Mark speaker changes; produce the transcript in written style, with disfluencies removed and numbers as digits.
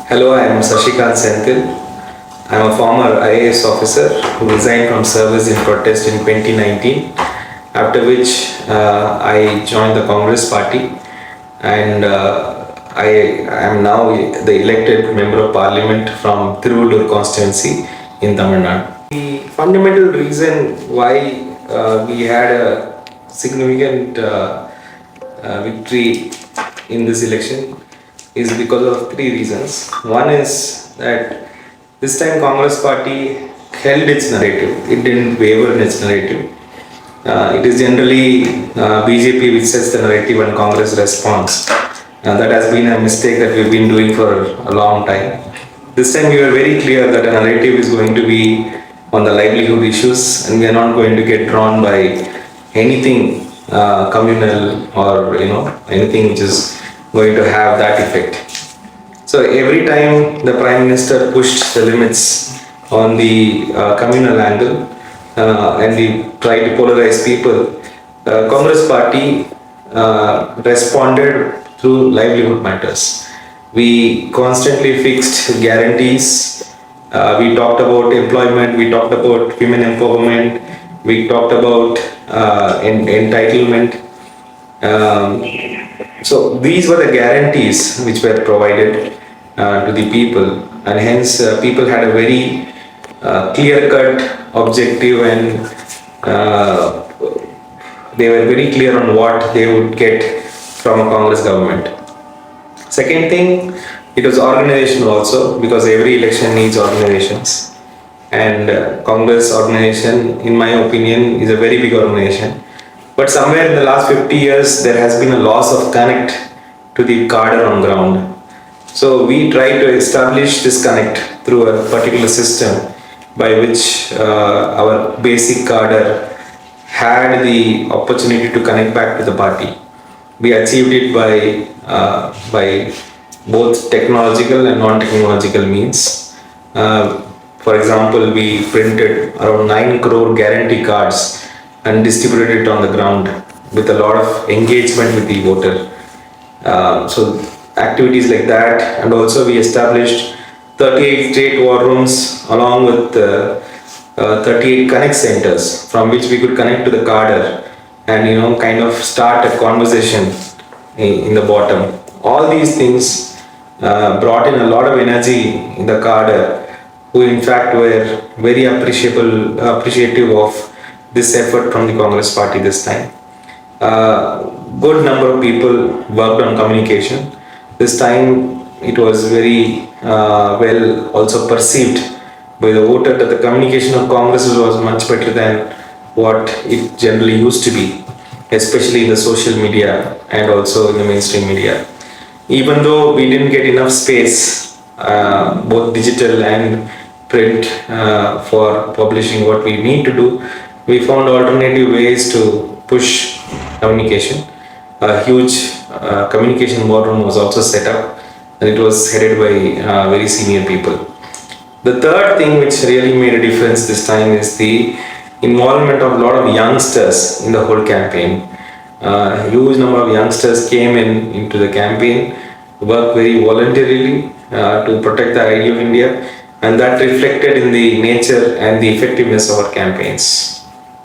Speaker 1: Hello, I am Sasikanth Senthil. I am a former IAS officer who resigned from service in protest in 2019, after which I joined the Congress party, and I am now the elected member of parliament from Tiruvallur constituency in Tamil Nadu. The fundamental reason why we had a significant victory in this election is because of three reasons. One is that this time Congress party held its narrative. It didn't waver in its narrative. It is generally BJP which sets the narrative and Congress responds. That has been a mistake that we've been doing for a long time. This time we were very clear that a narrative is going to be on the livelihood issues, and we are not going to get drawn by anything communal or anything which is going to have that effect. So every time the Prime Minister pushed the limits on the communal angle and we tried to polarize people, Congress party responded through livelihood matters. We constantly fixed guarantees. We talked about employment, we talked about women empowerment, we talked about entitlement. So these were the guarantees which were provided to the people, and hence people had a very clear-cut objective, and they were very clear on what they would get from a Congress government. Second thing, it was organizational also, because every election needs organizations, and Congress organization, in my opinion, is a very big organization. But somewhere in the last 50 years, there has been a loss of connect to the cadre on ground. So we try to establish this connect through a particular system by which our basic cadre had the opportunity to connect back to the party. We achieved it by both technological and non-technological means. For example, we printed around 9 crore guarantee cards and distributed it on the ground with a lot of engagement with the voter. So activities like that, and also we established 38 state war rooms along with 38 connect centers from which we could connect to the cadre and kind of start a conversation in the bottom. All these things brought in a lot of energy in the cadre, who in fact were very appreciative of this effort from the Congress party this time. Good number of people worked on communication. This time it was very well also perceived by the voter that the communication of Congress was much better than what it generally used to be, especially in the social media and also in the mainstream media. Even though we didn't get enough space, both digital and print, for publishing what we need to do, we found alternative ways to push communication. A huge communication war room was also set up, and it was headed by very senior people. The third thing which really made a difference this time is the involvement of a lot of youngsters in the whole campaign. A huge number of youngsters came into the campaign, worked very voluntarily to protect the idea of India, and that reflected in the nature and the effectiveness of our campaigns.